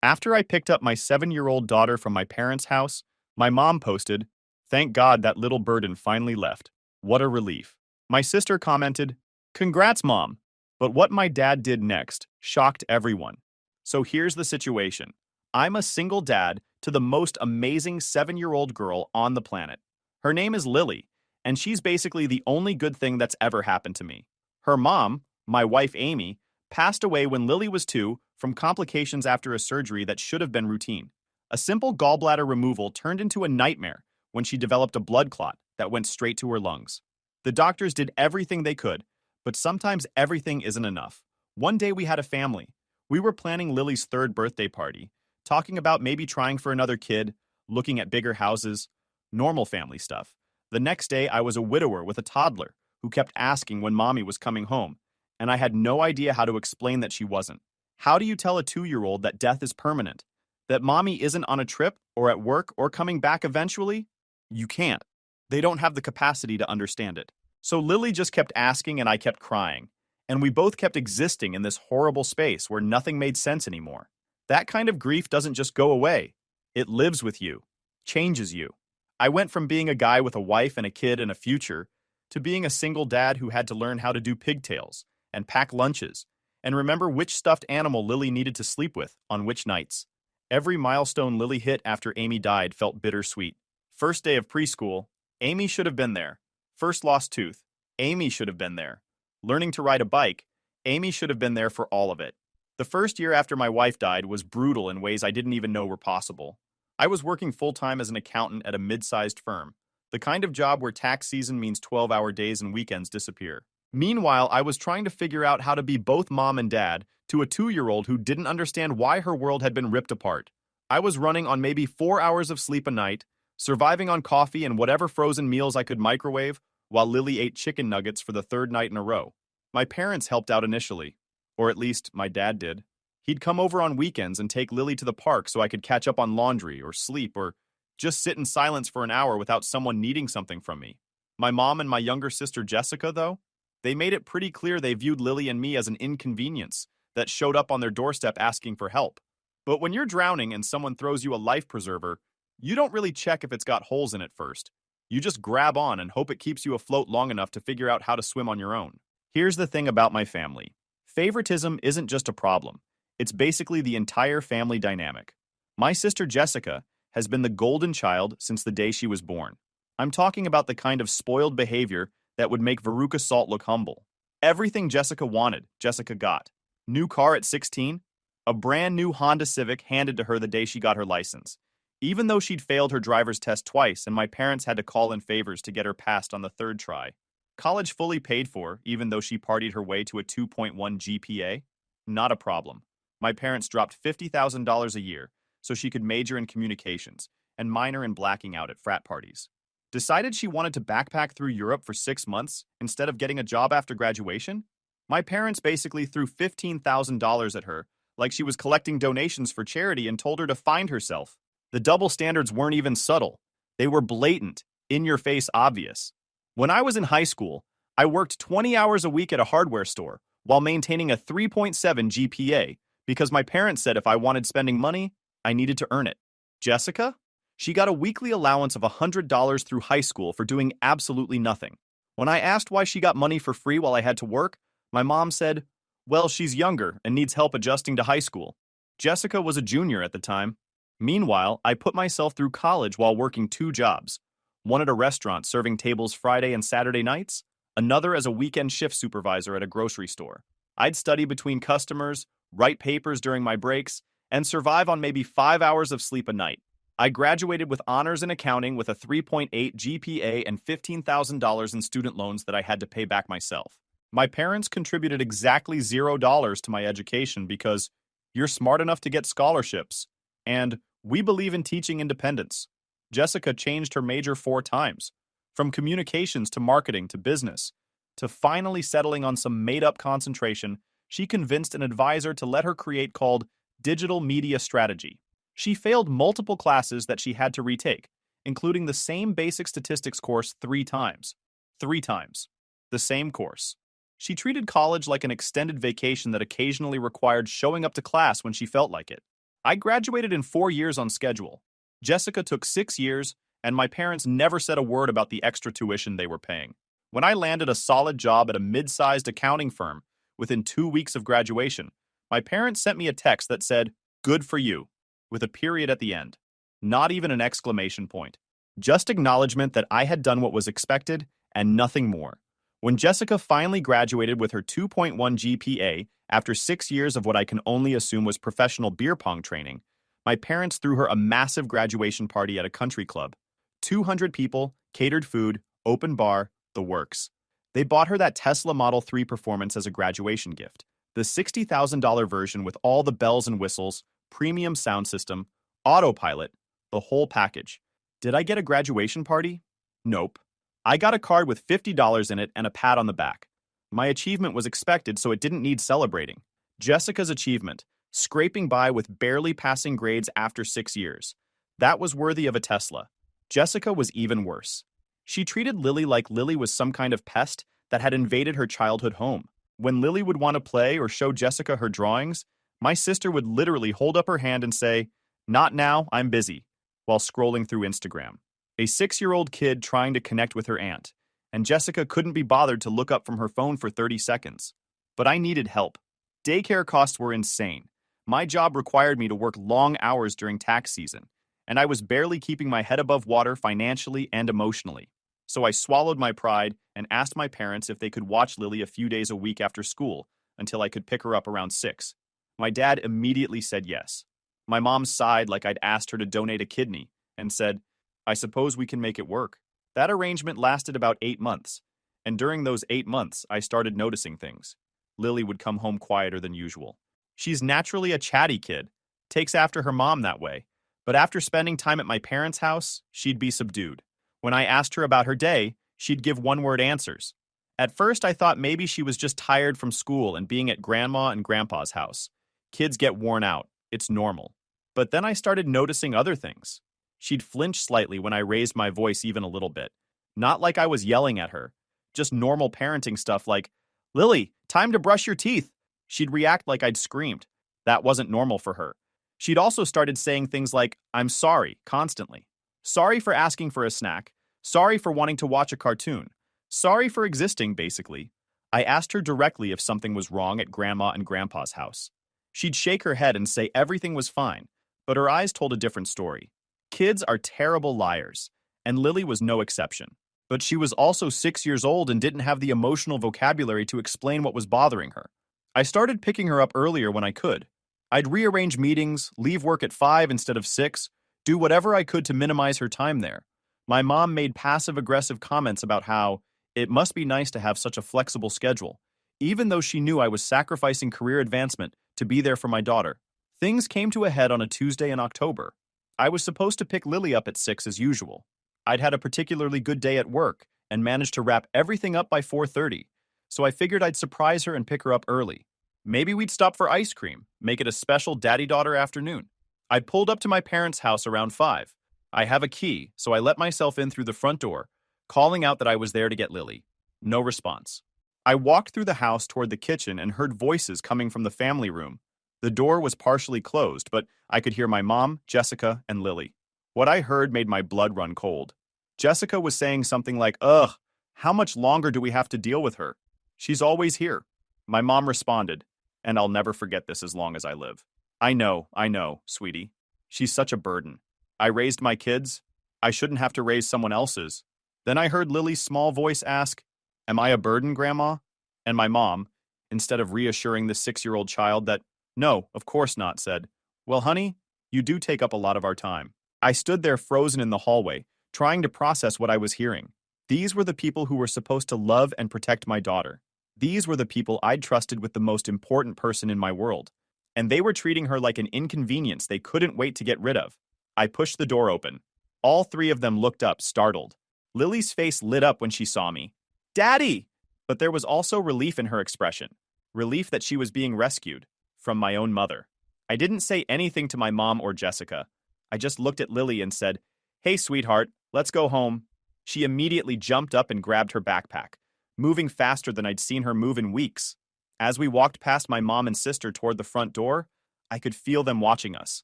After I picked up my 7-year-old daughter from my parents' house, my mom posted, "Thank God that little burden finally left. What a relief." My sister commented, "Congrats, Mom." But what my dad did next shocked everyone. So here's the situation. I'm a single dad to the most amazing 7-year-old girl on the planet. Her name is Lily, and she's basically the only good thing that's ever happened to me. Her mom, my wife Amy, passed away when Lily was 2 from complications after a surgery that should have been routine. A simple gallbladder removal turned into a nightmare when she developed a blood clot that went straight to her lungs. The doctors did everything they could, but sometimes everything isn't enough. One day we had a family. We were planning Lily's 3rd birthday party, talking about maybe trying for another kid, looking at bigger houses, normal family stuff. The next day I was a widower with a toddler who kept asking when mommy was coming home, and I had no idea how to explain that she wasn't. How do you tell a 2-year-old that death is permanent? That mommy isn't on a trip or at work or coming back eventually? You can't. They don't have the capacity to understand it. So Lily just kept asking and I kept crying. And we both kept existing in this horrible space where nothing made sense anymore. That kind of grief doesn't just go away. It lives with you, changes you. I went from being a guy with a wife and a kid and a future to being a single dad who had to learn how to do pigtails and pack lunches and remember which stuffed animal Lily needed to sleep with on which nights. Every milestone Lily hit after Amy died felt bittersweet. First day of preschool, Amy should have been there. First lost tooth, Amy should have been there. Learning to ride a bike, Amy should have been there for all of it. The first year after my wife died was brutal in ways I didn't even know were possible. I was working full-time as an accountant at a mid-sized firm, the kind of job where tax season means 12-hour days and weekends disappear. Meanwhile, I was trying to figure out how to be both mom and dad to a 2-year-old who didn't understand why her world had been ripped apart. I was running on maybe 4 hours of sleep a night, surviving on coffee and whatever frozen meals I could microwave, while Lily ate chicken nuggets for the 3rd night in a row. My parents helped out initially, or at least my dad did. He'd come over on weekends and take Lily to the park so I could catch up on laundry or sleep or just sit in silence for an hour without someone needing something from me. My mom and my younger sister Jessica, though, they made it pretty clear they viewed Lily and me as an inconvenience that showed up on their doorstep asking for help. But when you're drowning and someone throws you a life preserver, you don't really check if it's got holes in it first. You just grab on and hope it keeps you afloat long enough to figure out how to swim on your own. Here's the thing about my family. Favoritism isn't just a problem. It's basically the entire family dynamic. My sister Jessica has been the golden child since the day she was born. I'm talking about the kind of spoiled behavior that would make Veruca Salt look humble. Everything Jessica wanted, Jessica got. New car at 16, a brand new Honda Civic handed to her the day she got her license. Even though she'd failed her driver's test twice and my parents had to call in favors to get her passed on the 3rd try. College fully paid for, even though she partied her way to a 2.1 GPA? Not a problem. My parents dropped $50,000 a year so she could major in communications and minor in blacking out at frat parties. Decided she wanted to backpack through Europe for 6 months instead of getting a job after graduation? My parents basically threw $15,000 at her like she was collecting donations for charity and told her to find herself. The double standards weren't even subtle. They were blatant, in-your-face obvious. When I was in high school, I worked 20 hours a week at a hardware store while maintaining a 3.7 GPA because my parents said if I wanted spending money, I needed to earn it. Jessica? She got a weekly allowance of $100 through high school for doing absolutely nothing. When I asked why she got money for free while I had to work, my mom said, "Well, she's younger and needs help adjusting to high school." Jessica was a junior at the time. Meanwhile, I put myself through college while working 2 jobs. One at a restaurant serving tables Friday and Saturday nights, another as a weekend shift supervisor at a grocery store. I'd study between customers, write papers during my breaks, and survive on maybe 5 hours of sleep a night. I graduated with honors in accounting with a 3.8 GPA and $15,000 in student loans that I had to pay back myself. My parents contributed exactly $0 to my education because you're smart enough to get scholarships, and we believe in teaching independence. Jessica changed her major 4 times, from communications to marketing to business, to finally settling on some made-up concentration she convinced an advisor to let her create called Digital Media Strategy. She failed multiple classes that she had to retake, including the same basic statistics course 3 times. 3 times. The same course. She treated college like an extended vacation that occasionally required showing up to class when she felt like it. I graduated in 4 years on schedule. Jessica took 6 years, and my parents never said a word about the extra tuition they were paying. When I landed a solid job at a mid-sized accounting firm within 2 weeks of graduation, my parents sent me a text that said, "Good for you," with a period at the end. Not even an exclamation point. Just acknowledgement that I had done what was expected and nothing more. When Jessica finally graduated with her 2.1 GPA after 6 years of what I can only assume was professional beer pong training, my parents threw her a massive graduation party at a country club. 200 people, catered food, open bar, the works. They bought her that Tesla Model 3 Performance as a graduation gift, the $60,000 version with all the bells and whistles, premium sound system, autopilot, the whole package. Did I get a graduation party? Nope. I got a card with $50 in it and a pat on the back. My achievement was expected, so it didn't need celebrating. Jessica's achievement, scraping by with barely passing grades after 6 years. That was worthy of a Tesla. Jessica was even worse. She treated Lily like Lily was some kind of pest that had invaded her childhood home. When Lily would want to play or show Jessica her drawings, my sister would literally hold up her hand and say, "Not now, I'm busy," while scrolling through Instagram. A 6-year-old kid trying to connect with her aunt, and Jessica couldn't be bothered to look up from her phone for 30 seconds. But I needed help. Daycare costs were insane. My job required me to work long hours during tax season, and I was barely keeping my head above water financially and emotionally. So I swallowed my pride and asked my parents if they could watch Lily a few days a week after school until I could pick her up around 6. My dad immediately said yes. My mom sighed like I'd asked her to donate a kidney and said, "I suppose we can make it work." That arrangement lasted about 8 months, and during those 8 months, I started noticing things. Lily would come home quieter than usual. She's naturally a chatty kid, takes after her mom that way, but after spending time at my parents' house, she'd be subdued. When I asked her about her day, she'd give one-word answers. At first, I thought maybe she was just tired from school and being at Grandma and Grandpa's house. Kids get worn out. It's normal. But then I started noticing other things. She'd flinch slightly when I raised my voice even a little bit. Not like I was yelling at her. Just normal parenting stuff like, "Lily, time to brush your teeth." She'd react like I'd screamed. That wasn't normal for her. She'd also started saying things like, "I'm sorry," constantly. Sorry for asking for a snack. Sorry for wanting to watch a cartoon. Sorry for existing, basically. I asked her directly if something was wrong at Grandma and Grandpa's house. She'd shake her head and say everything was fine, but her eyes told a different story. Kids are terrible liars, and Lily was no exception. But she was also 6 years old and didn't have the emotional vocabulary to explain what was bothering her. I started picking her up earlier when I could. I'd rearrange meetings, leave work at 5 instead of 6, do whatever I could to minimize her time there. My mom made passive-aggressive comments about how it must be nice to have such a flexible schedule, even though she knew I was sacrificing career advancement to be there for my daughter. Things came to a head on a Tuesday in October. I was supposed to pick Lily up at 6 as usual. I'd had a particularly good day at work and managed to wrap everything up by 4:30, so I figured I'd surprise her and pick her up early. Maybe we'd stop for ice cream, make it a special daddy-daughter afternoon. I pulled up to my parents' house around 5. I have a key, so I let myself in through the front door, calling out that I was there to get Lily. No response. I walked through the house toward the kitchen and heard voices coming from the family room. The door was partially closed, but I could hear my mom, Jessica, and Lily. What I heard made my blood run cold. Jessica was saying something like, "Ugh, how much longer do we have to deal with her? She's always here." My mom responded, and I'll never forget this as long as I live. I know, sweetie. She's such a burden. I raised my kids. I shouldn't have to raise someone else's." Then I heard Lily's small voice ask, "Am I a burden, Grandma?" And my mom, instead of reassuring the 6-year-old child that, "No, of course not," said, "Well, honey, you do take up a lot of our time." I stood there frozen in the hallway, trying to process what I was hearing. These were the people who were supposed to love and protect my daughter. These were the people I'd trusted with the most important person in my world. And they were treating her like an inconvenience they couldn't wait to get rid of. I pushed the door open. All 3 of them looked up, startled. Lily's face lit up when she saw me. "Daddy!" But there was also relief in her expression. Relief that she was being rescued from my own mother. I didn't say anything to my mom or Jessica. I just looked at Lily and said, "Hey, sweetheart, let's go home." She immediately jumped up and grabbed her backpack, moving faster than I'd seen her move in weeks. As we walked past my mom and sister toward the front door, I could feel them watching us.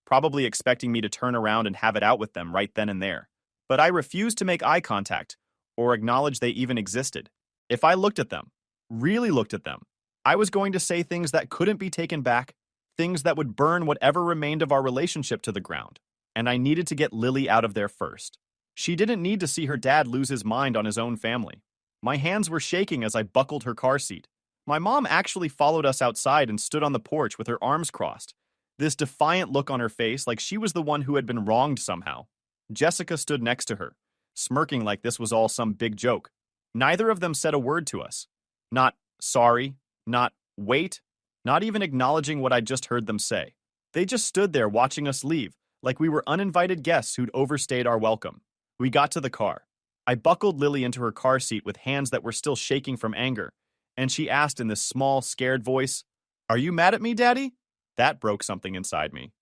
probably expecting me to turn around and have it out with them right then and there. But I refused to make eye contact or acknowledge they even existed. If I looked at them, really looked at them, I was going to say things that couldn't be taken back, things that would burn whatever remained of our relationship to the ground. And I needed to get Lily out of there first. She didn't need to see her dad lose his mind on his own family. My hands were shaking as I buckled her car seat. My mom actually followed us outside and stood on the porch with her arms crossed, this defiant look on her face like she was the one who had been wronged somehow. Jessica stood next to her, smirking like this was all some big joke. Neither of them said a word to us. Not sorry, not wait, not even acknowledging what I'd just heard them say. They just stood there watching us leave, like we were uninvited guests who'd overstayed our welcome. We got to the car. I buckled Lily into her car seat with hands that were still shaking from anger, and she asked in this small, scared voice, "Are you mad at me, Daddy?" That broke something inside me.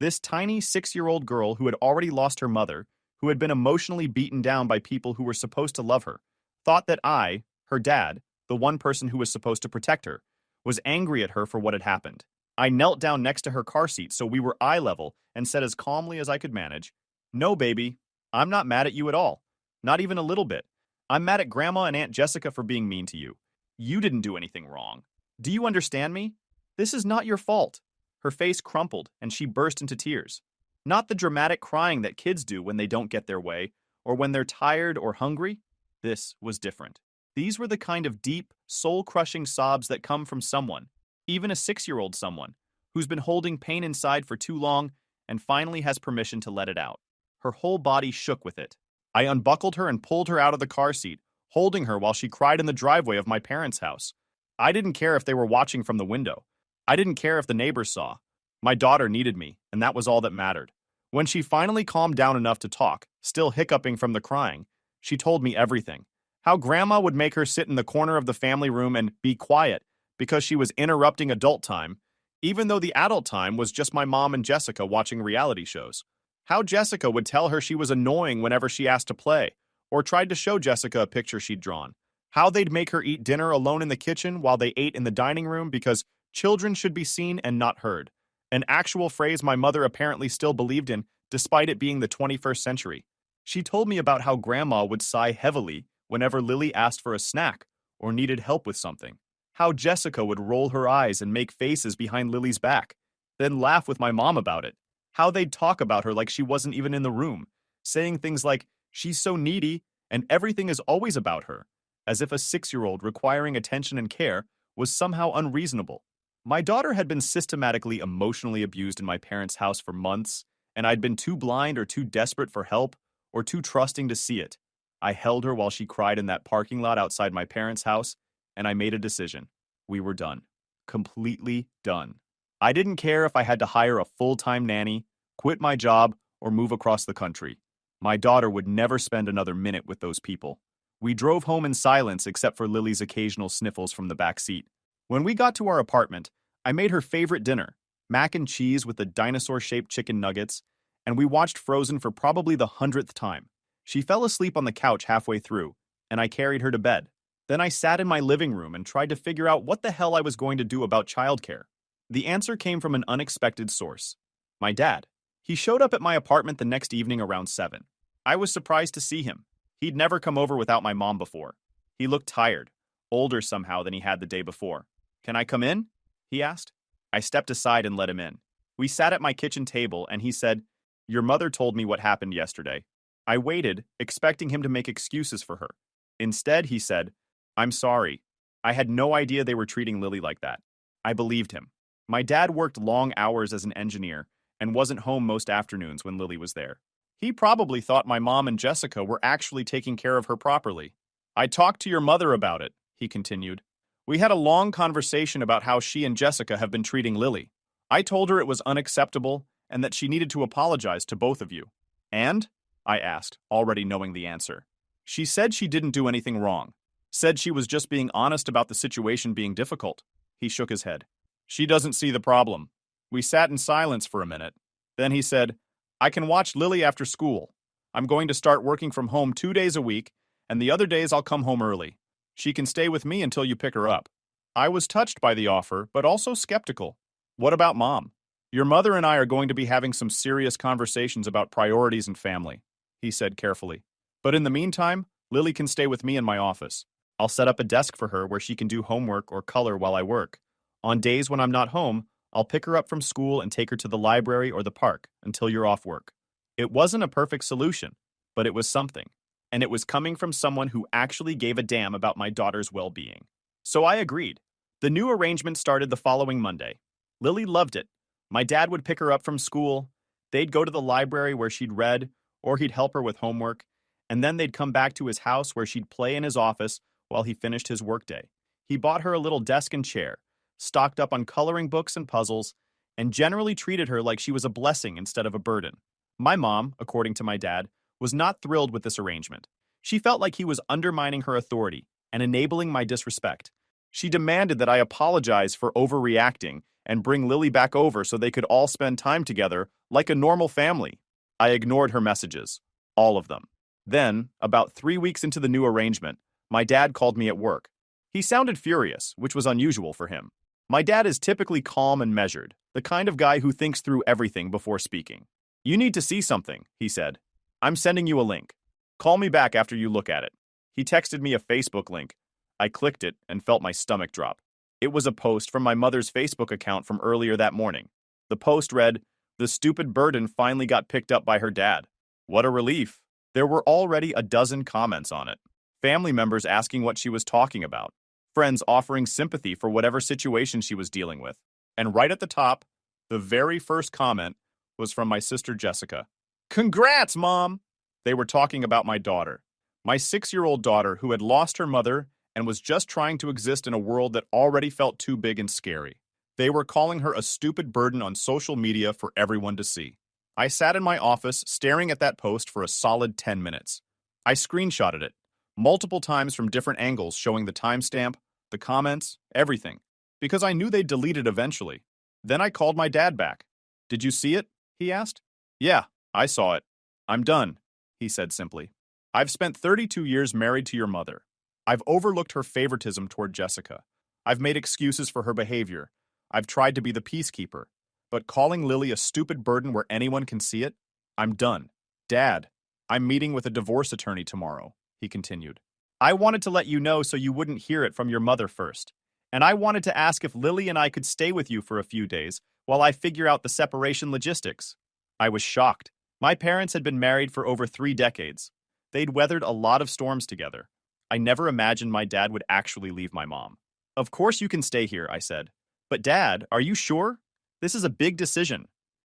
This tiny 6-year-old girl who had already lost her mother, who had been emotionally beaten down by people who were supposed to love her, thought that I, her dad, the one person who was supposed to protect her, was angry at her for what had happened. I knelt down next to her car seat so we were eye level and said as calmly as I could manage, "No, baby, I'm not mad at you at all. Not even a little bit. I'm mad at Grandma and Aunt Jessica for being mean to you. You didn't do anything wrong. Do you understand me? This is not your fault." Her face crumpled and she burst into tears. Not the dramatic crying that kids do when they don't get their way or when they're tired or hungry. This was different. These were the kind of deep, soul-crushing sobs that come from someone, even a 6-year-old someone, who's been holding pain inside for too long and finally has permission to let it out. Her whole body shook with it. I unbuckled her and pulled her out of the car seat, holding her while she cried in the driveway of my parents' house. I didn't care if they were watching from the window. I didn't care if the neighbors saw. My daughter needed me, and that was all that mattered. When she finally calmed down enough to talk, still hiccuping from the crying, she told me everything. How Grandma would make her sit in the corner of the family room and be quiet because she was interrupting adult time, even though the adult time was just my mom and Jessica watching reality shows. How Jessica would tell her she was annoying whenever she asked to play, or tried to show Jessica a picture she'd drawn. How they'd make her eat dinner alone in the kitchen while they ate in the dining room because children should be seen and not heard. An actual phrase my mother apparently still believed in, despite it being the 21st century. She told me about how Grandma would sigh heavily whenever Lily asked for a snack or needed help with something. How Jessica would roll her eyes and make faces behind Lily's back, then laugh with my mom about it. How they'd talk about her like she wasn't even in the room, saying things like, "She's so needy," and everything is always about her, as if a 6-year-old requiring attention and care was somehow unreasonable. My daughter had been systematically emotionally abused in my parents' house for months, and I'd been too blind or too desperate for help or too trusting to see it. I held her while she cried in that parking lot outside my parents' house, and I made a decision. We were done. Completely done. I didn't care if I had to hire a full-time nanny, quit my job, or move across the country. My daughter would never spend another minute with those people. We drove home in silence except for Lily's occasional sniffles from the back seat. When we got to our apartment, I made her favorite dinner, mac and cheese with the dinosaur-shaped chicken nuggets, and we watched Frozen for probably the 100th time. She fell asleep on the couch halfway through, and I carried her to bed. Then I sat in my living room and tried to figure out what the hell I was going to do about childcare. The answer came from an unexpected source. My dad. He showed up at my apartment the next evening around 7. I was surprised to see him. He'd never come over without my mom before. He looked tired, older somehow than he had the day before. "Can I come in?" he asked. I stepped aside and let him in. We sat at my kitchen table and he said, "Your mother told me what happened yesterday." I waited, expecting him to make excuses for her. Instead, he said, "I'm sorry. I had no idea they were treating Lily like that." I believed him. My dad worked long hours as an engineer and wasn't home most afternoons when Lily was there. He probably thought my mom and Jessica were actually taking care of her properly. "I talked to your mother about it," he continued. "We had a long conversation about how she and Jessica have been treating Lily. I told her it was unacceptable and that she needed to apologize to both of you." "And?" I asked, already knowing the answer. "She said she didn't do anything wrong. Said she was just being honest about the situation being difficult." He shook his head. "She doesn't see the problem." We sat in silence for a minute. Then he said, "I can watch Lily after school. I'm going to start working from home 2 days a week, and the other days I'll come home early. She can stay with me until you pick her up." I was touched by the offer, but also skeptical. What about Mom? Your mother and I are going to be having some serious conversations about priorities and family, he said carefully. But in the meantime, Lily can stay with me in my office. I'll set up a desk for her where she can do homework or color while I work. On days when I'm not home, I'll pick her up from school and take her to the library or the park until you're off work. It wasn't a perfect solution, but it was something. And it was coming from someone who actually gave a damn about my daughter's well-being. So I agreed. The new arrangement started the following Monday. Lily loved it. My dad would pick her up from school, they'd go to the library where she'd read, or he'd help her with homework, and then they'd come back to his house where she'd play in his office while he finished his workday. He bought her a little desk and chair, stocked up on coloring books and puzzles, and generally treated her like she was a blessing instead of a burden. My mom, according to my dad, was not thrilled with this arrangement. She felt like he was undermining her authority and enabling my disrespect. She demanded that I apologize for overreacting and bring Lily back over so they could all spend time together like a normal family. I ignored her messages, all of them. Then, about 3 weeks into the new arrangement, my dad called me at work. He sounded furious, which was unusual for him. My dad is typically calm and measured, the kind of guy who thinks through everything before speaking. You need to see something, he said. I'm sending you a link. Call me back after you look at it. He texted me a Facebook link. I clicked it and felt my stomach drop. It was a post from my mother's Facebook account from earlier that morning. The post read, "The stupid burden finally got picked up by her dad." What a relief. There were already a dozen comments on it. Family members asking what she was talking about. Friends offering sympathy for whatever situation she was dealing with. And right at the top, the very first comment was from my sister Jessica. "Congrats, Mom!" They were talking about my daughter. My 6-year-old daughter who had lost her mother and was just trying to exist in a world that already felt too big and scary. They were calling her a stupid burden on social media for everyone to see. I sat in my office staring at that post for a solid 10 minutes. I screenshotted it, multiple times from different angles showing the timestamp, the comments, everything, because I knew they'd delete it eventually. Then I called my dad back. "Did you see it?" he asked. "Yeah, I saw it. I'm done," he said simply. "I've spent 32 years married to your mother. I've overlooked her favoritism toward Jessica. I've made excuses for her behavior. I've tried to be the peacekeeper. But calling Lily a stupid burden where anyone can see it? I'm done. Dad, I'm meeting with a divorce attorney tomorrow," he continued. "I wanted to let you know so you wouldn't hear it from your mother first. And I wanted to ask if Lily and I could stay with you for a few days while I figure out the separation logistics." I was shocked. My parents had been married for over 3 decades. They'd weathered a lot of storms together. I never imagined my dad would actually leave my mom. "Of course you can stay here," I said. "But Dad, are you sure? This is a big decision."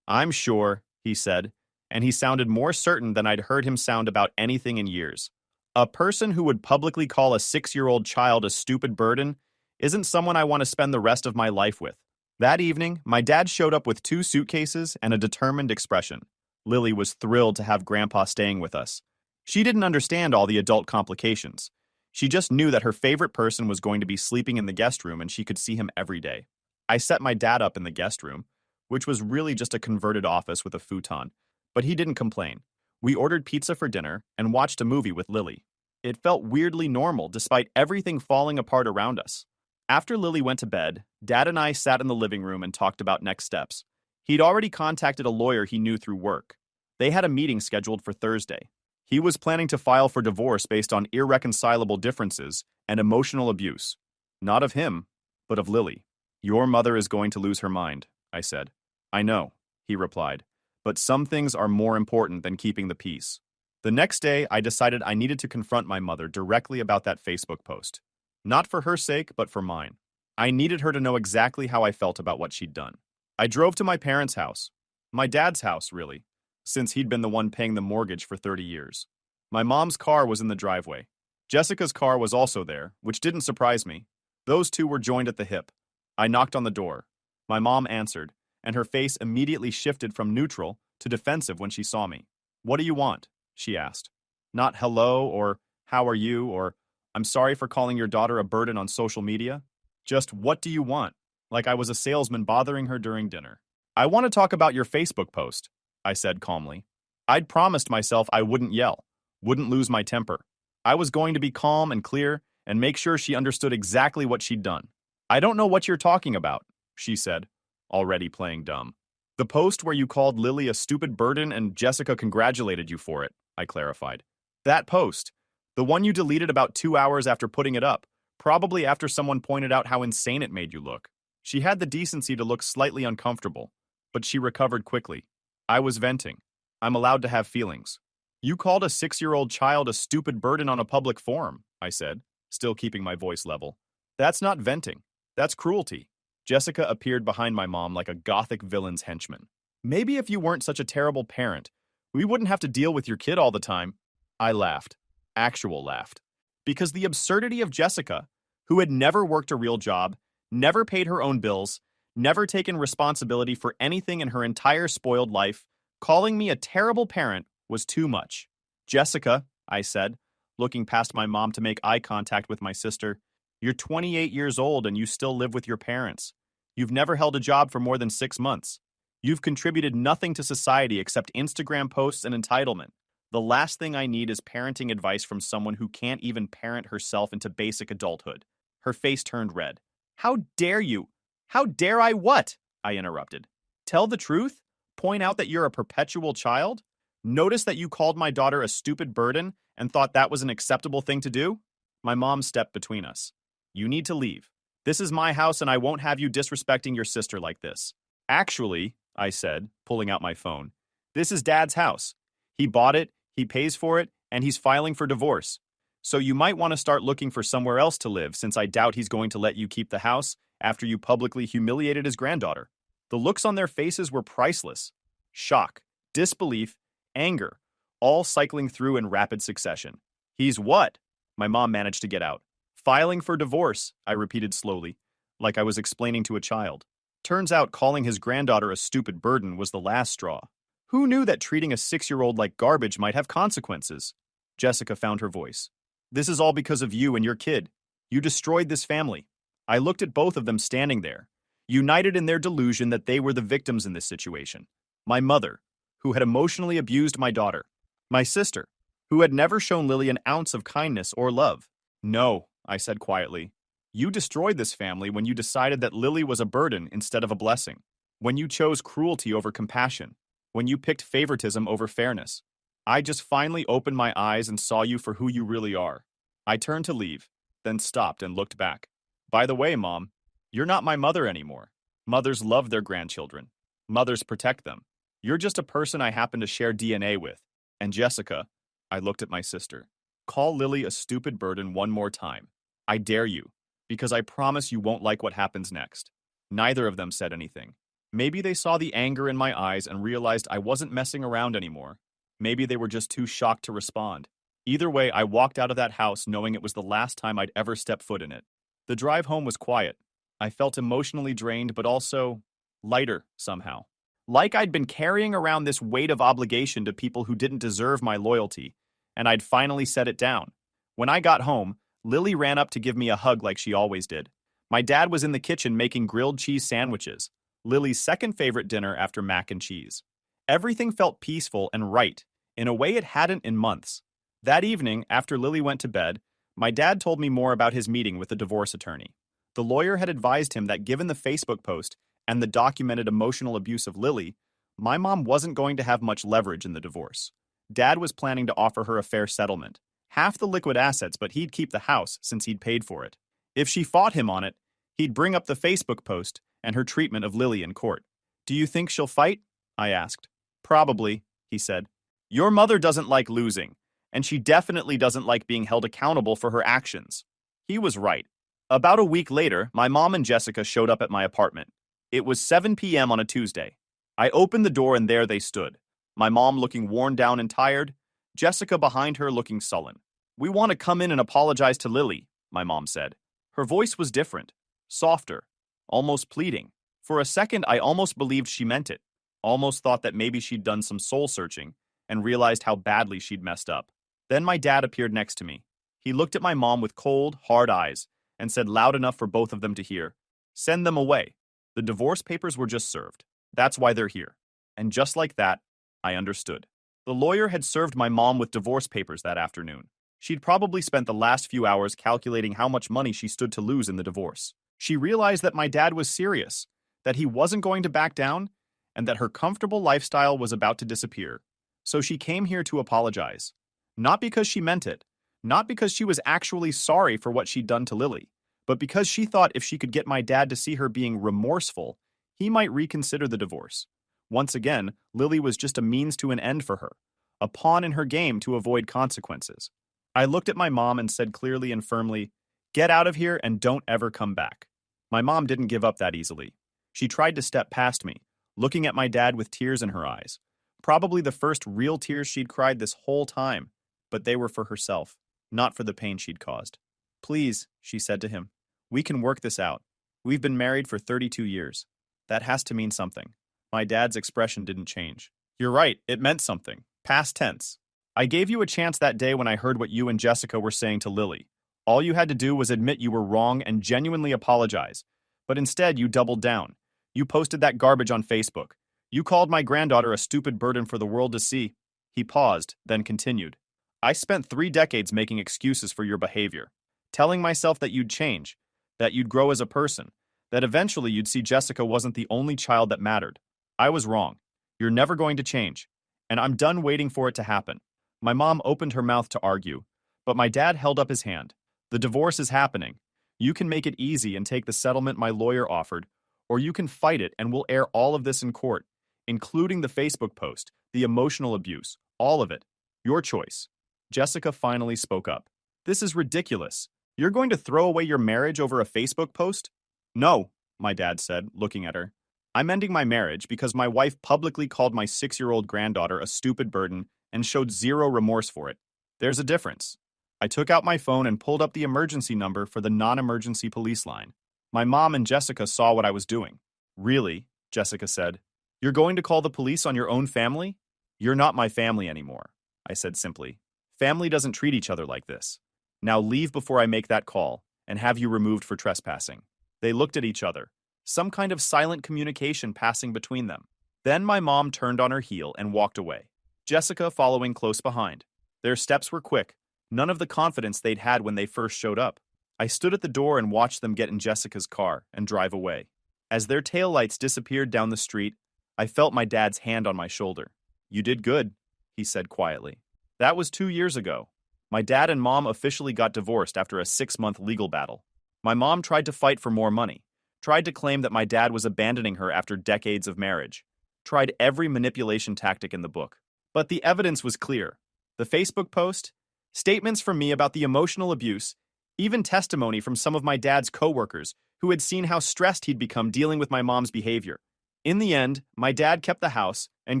"I'm sure," he said, and he sounded more certain than I'd heard him sound about anything in years. A person who would publicly call a 6-year-old child a stupid burden isn't someone I want to spend the rest of my life with. That evening, my dad showed up with 2 suitcases and a determined expression. Lily was thrilled to have Grandpa staying with us. She didn't understand all the adult complications. She just knew that her favorite person was going to be sleeping in the guest room and she could see him every day. I set my dad up in the guest room, which was really just a converted office with a futon, but he didn't complain. We ordered pizza for dinner and watched a movie with Lily. It felt weirdly normal despite everything falling apart around us. After Lily went to bed, Dad and I sat in the living room and talked about next steps. He'd already contacted a lawyer he knew through work. They had a meeting scheduled for Thursday. He was planning to file for divorce based on irreconcilable differences and emotional abuse. Not of him, but of Lily. "Your mother is going to lose her mind," I said. "I know," he replied, "but some things are more important than keeping the peace." The next day, I decided I needed to confront my mother directly about that Facebook post. Not for her sake, but for mine. I needed her to know exactly how I felt about what she'd done. I drove to my parents' house. My dad's house, really, since he'd been the one paying the mortgage for 30 years. My mom's car was in the driveway. Jessica's car was also there, which didn't surprise me. Those two were joined at the hip. I knocked on the door. My mom answered, and her face immediately shifted from neutral to defensive when she saw me. "What do you want?" she asked. Not "hello" or "how are you" or "I'm sorry for calling your daughter a burden on social media." Just "what do you want?" Like I was a salesman bothering her during dinner. "I want to talk about your Facebook post," I said calmly. I'd promised myself I wouldn't yell, wouldn't lose my temper. I was going to be calm and clear and make sure she understood exactly what she'd done. "I don't know what you're talking about," she said, already playing dumb. The post where you called Lily a stupid burden and Jessica congratulated you for it, I clarified. That post. The one you deleted about 2 hours after putting it up, probably after someone pointed out how insane it made you look. She had the decency to look slightly uncomfortable, but she recovered quickly. I was venting. I'm allowed to have feelings. You called a 6-year-old child a stupid burden on a public forum, I said, still keeping my voice level. That's not venting. That's cruelty. Jessica appeared behind my mom like a gothic villain's henchman. Maybe if you weren't such a terrible parent, we wouldn't have to deal with your kid all the time. I laughed. Laughed. Because the absurdity of Jessica, who had never worked a real job, never paid her own bills, never taken responsibility for anything in her entire spoiled life, calling me a terrible parent was too much. Jessica, I said, looking past my mom to make eye contact with my sister, you're 28 years old and you still live with your parents. You've never held a job for more than 6 months. You've contributed nothing to society except Instagram posts and entitlement. The last thing I need is parenting advice from someone who can't even parent herself into basic adulthood. Her face turned red. How dare you? How dare I what? I interrupted. Tell the truth? Point out that you're a perpetual child? Notice that you called my daughter a stupid burden and thought that was an acceptable thing to do? My mom stepped between us. You need to leave. This is my house and I won't have you disrespecting your sister like this. Actually, I said, pulling out my phone, this is Dad's house. He bought it, he pays for it, and he's filing for divorce. So you might want to start looking for somewhere else to live since I doubt he's going to let you keep the house after you publicly humiliated his granddaughter. The looks on their faces were priceless. Shock, disbelief, anger, all cycling through in rapid succession. He's what? My mom managed to get out. Filing for divorce, I repeated slowly, like I was explaining to a child. Turns out calling his granddaughter a stupid burden was the last straw. Who knew that treating a 6-year-old like garbage might have consequences? Jessica found her voice. This is all because of you and your kid. You destroyed this family. I looked at both of them standing there, united in their delusion that they were the victims in this situation. My mother, who had emotionally abused my daughter. My sister, who had never shown Lily an ounce of kindness or love. No, I said quietly. You destroyed this family when you decided that Lily was a burden instead of a blessing. When you chose cruelty over compassion. When you picked favoritism over fairness. I just finally opened my eyes and saw you for who you really are. I turned to leave, then stopped and looked back. By the way, Mom, you're not my mother anymore. Mothers love their grandchildren. Mothers protect them. You're just a person I happen to share DNA with. And Jessica, I looked at my sister. Call Lily a stupid burden one more time. I dare you, because I promise you won't like what happens next. Neither of them said anything. Maybe they saw the anger in my eyes and realized I wasn't messing around anymore. Maybe they were just too shocked to respond. Either way, I walked out of that house knowing it was the last time I'd ever step foot in it. The drive home was quiet. I felt emotionally drained, but also lighter somehow. Like I'd been carrying around this weight of obligation to people who didn't deserve my loyalty, and I'd finally set it down. When I got home, Lily ran up to give me a hug like she always did. My dad was in the kitchen making grilled cheese sandwiches, Lily's second favorite dinner after mac and cheese. Everything felt peaceful and right, in a way it hadn't in months. That evening, after Lily went to bed, my dad told me more about his meeting with the divorce attorney. The lawyer had advised him that given the Facebook post and the documented emotional abuse of Lily, my mom wasn't going to have much leverage in the divorce. Dad was planning to offer her a fair settlement. Half the liquid assets, but he'd keep the house since he'd paid for it. If she fought him on it, he'd bring up the Facebook post and her treatment of Lily in court. Do you think she'll fight? I asked. Probably, he said. Your mother doesn't like losing, and she definitely doesn't like being held accountable for her actions. He was right. About a week later, my mom and Jessica showed up at my apartment. It was 7 p.m. on a Tuesday. I opened the door and there they stood. My mom looking worn down and tired, Jessica behind her looking sullen. We want to come in and apologize to Lily, my mom said. Her voice was different, softer, almost pleading. For a second, I almost believed she meant it. Almost thought that maybe she'd done some soul searching and realized how badly she'd messed up. Then my dad appeared next to me. He looked at my mom with cold, hard eyes and said loud enough for both of them to hear, "Send them away. The divorce papers were just served. That's why they're here." And just like that, I understood. The lawyer had served my mom with divorce papers that afternoon. She'd probably spent the last few hours calculating how much money she stood to lose in the divorce. She realized that my dad was serious, that he wasn't going to back down, and that her comfortable lifestyle was about to disappear. So she came here to apologize. Not because she meant it, not because she was actually sorry for what she'd done to Lily, but because she thought if she could get my dad to see her being remorseful, he might reconsider the divorce. Once again, Lily was just a means to an end for her, a pawn in her game to avoid consequences. I looked at my mom and said clearly and firmly, "Get out of here and don't ever come back." My mom didn't give up that easily. She tried to step past me, looking at my dad with tears in her eyes. Probably the first real tears she'd cried this whole time, but they were for herself, not for the pain she'd caused. "Please," she said to him, "we can work this out. We've been married for 32 years. That has to mean something." My dad's expression didn't change. "You're right, it meant something. Past tense. I gave you a chance that day when I heard what you and Jessica were saying to Lily. All you had to do was admit you were wrong and genuinely apologize. But instead, you doubled down. You posted that garbage on Facebook. You called my granddaughter a stupid burden for the world to see." He paused, then continued. "I spent 3 decades making excuses for your behavior, telling myself that you'd change, that you'd grow as a person, that eventually you'd see Jessica wasn't the only child that mattered. I was wrong. You're never going to change. And I'm done waiting for it to happen." My mom opened her mouth to argue, but my dad held up his hand. "The divorce is happening. You can make it easy and take the settlement my lawyer offered, or you can fight it and we'll air all of this in court, including the Facebook post, the emotional abuse, all of it. Your choice." Jessica finally spoke up. "This is ridiculous. You're going to throw away your marriage over a Facebook post?" "No," my dad said, looking at her. "I'm ending my marriage because my wife publicly called my 6-year-old granddaughter a stupid burden and showed zero remorse for it. There's a difference." I took out my phone and pulled up the emergency number for the non-emergency police line. My mom and Jessica saw what I was doing. "Really?" Jessica said. "You're going to call the police on your own family?" "You're not my family anymore," I said simply. "Family doesn't treat each other like this. Now leave before I make that call and have you removed for trespassing." They looked at each other, some kind of silent communication passing between them. Then my mom turned on her heel and walked away, Jessica following close behind. Their steps were quick, none of the confidence they'd had when they first showed up. I stood at the door and watched them get in Jessica's car and drive away. As their taillights disappeared down the street, I felt my dad's hand on my shoulder. "You did good," he said quietly. That was 2 years ago. My dad and mom officially got divorced after a 6-month legal battle. My mom tried to fight for more money, tried to claim that my dad was abandoning her after decades of marriage, tried every manipulation tactic in the book. But the evidence was clear. The Facebook post, statements from me about the emotional abuse, even testimony from some of my dad's coworkers who had seen how stressed he'd become dealing with my mom's behavior. In the end, my dad kept the house and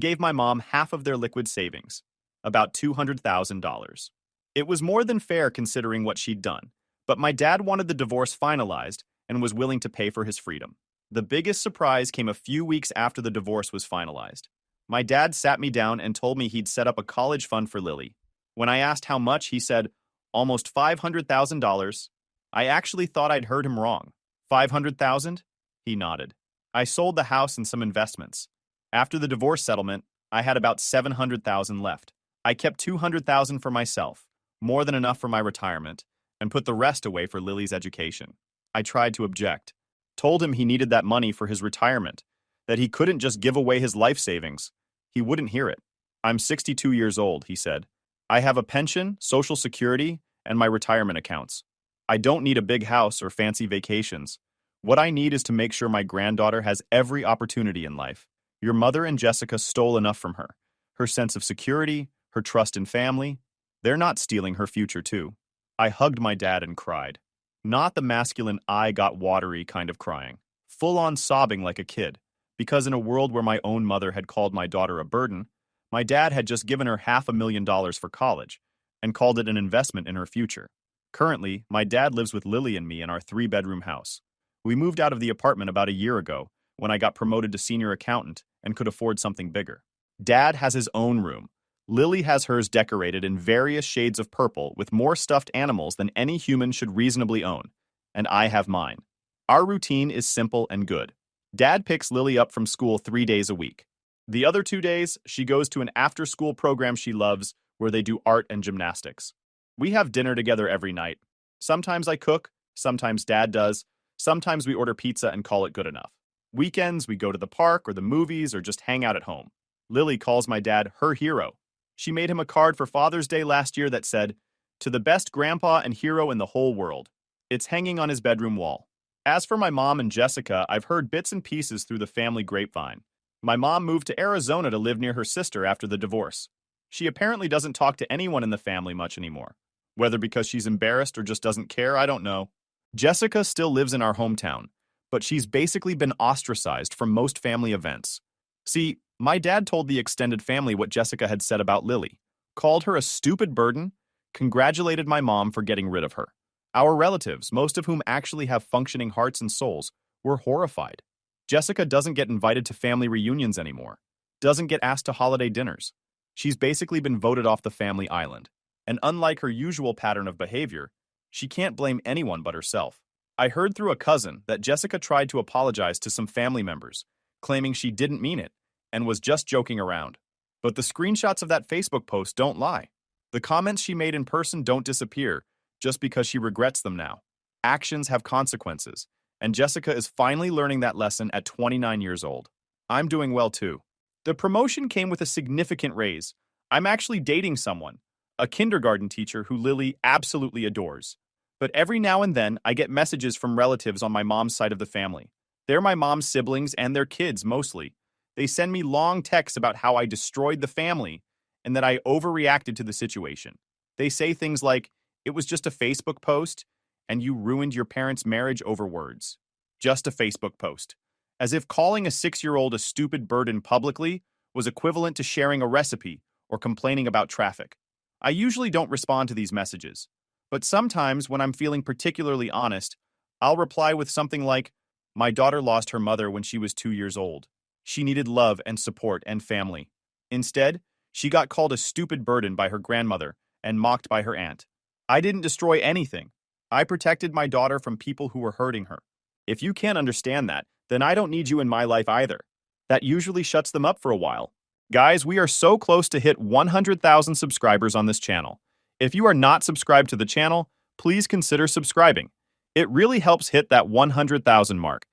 gave my mom half of their liquid savings, about $200,000. It was more than fair considering what she'd done, but my dad wanted the divorce finalized and was willing to pay for his freedom. The biggest surprise came a few weeks after the divorce was finalized. My dad sat me down and told me he'd set up a college fund for Lily. When I asked how much, he said, "Almost $500,000. I actually thought I'd heard him wrong. "500,000? He nodded. "I sold the house and some investments. After the divorce settlement, I had about $700,000 left. I kept $200,000 for myself, more than enough for my retirement, and put the rest away for Lily's education." I tried to object. Told him he needed that money for his retirement, that he couldn't just give away his life savings. He wouldn't hear it. "I'm 62 years old," he said. "I have a pension, Social Security, and my retirement accounts. I don't need a big house or fancy vacations. What I need is to make sure my granddaughter has every opportunity in life. Your mother and Jessica stole enough from her. Her sense of security, her trust in family. They're not stealing her future too." I hugged my dad and cried. Not the masculine eye got watery kind of crying. Full-on sobbing like a kid. Because in a world where my own mother had called my daughter a burden, my dad had just given her $500,000 for college and called it an investment in her future. Currently, my dad lives with Lily and me in our 3-bedroom house. We moved out of the apartment about a year ago when I got promoted to senior accountant and could afford something bigger. Dad has his own room. Lily has hers decorated in various shades of purple with more stuffed animals than any human should reasonably own. And I have mine. Our routine is simple and good. Dad picks Lily up from school 3 days a week. The other 2 days, she goes to an after-school program she loves where they do art and gymnastics. We have dinner together every night. Sometimes I cook, sometimes Dad does, sometimes we order pizza and call it good enough. Weekends, we go to the park or the movies or just hang out at home. Lily calls my dad her hero. She made him a card for Father's Day last year that said, "To the best grandpa and hero in the whole world." It's hanging on his bedroom wall. As for my mom and Jessica, I've heard bits and pieces through the family grapevine. My mom moved to Arizona to live near her sister after the divorce. She apparently doesn't talk to anyone in the family much anymore. Whether because she's embarrassed or just doesn't care, I don't know. Jessica still lives in our hometown, but she's basically been ostracized from most family events. See, my dad told the extended family what Jessica had said about Lily, called her a stupid burden, congratulated my mom for getting rid of her. Our relatives, most of whom actually have functioning hearts and souls, were horrified. Jessica doesn't get invited to family reunions anymore, doesn't get asked to holiday dinners. She's basically been voted off the family island. And unlike her usual pattern of behavior, she can't blame anyone but herself. I heard through a cousin that Jessica tried to apologize to some family members, claiming she didn't mean it and was just joking around. But the screenshots of that Facebook post don't lie. The comments she made in person don't disappear just because she regrets them now. Actions have consequences, and Jessica is finally learning that lesson at 29 years old. I'm doing well too. The promotion came with a significant raise. I'm actually dating someone, a kindergarten teacher who Lily absolutely adores. But every now and then, I get messages from relatives on my mom's side of the family. They're my mom's siblings and their kids, mostly. They send me long texts about how I destroyed the family and that I overreacted to the situation. They say things like, "It was just a Facebook post, and you ruined your parents' marriage over words." Just a Facebook post. As if calling a 6-year-old a stupid burden publicly was equivalent to sharing a recipe or complaining about traffic. I usually don't respond to these messages, but sometimes when I'm feeling particularly honest, I'll reply with something like, "My daughter lost her mother when she was 2 years old. She needed love and support and family. Instead, she got called a stupid burden by her grandmother and mocked by her aunt. I didn't destroy anything. I protected my daughter from people who were hurting her. If you can't understand that, then I don't need you in my life either." That usually shuts them up for a while. Guys, we are so close to hit 100,000 subscribers on this channel. If you are not subscribed to the channel, please consider subscribing. It really helps hit that 100,000 mark.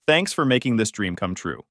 Thanks for making this dream come true.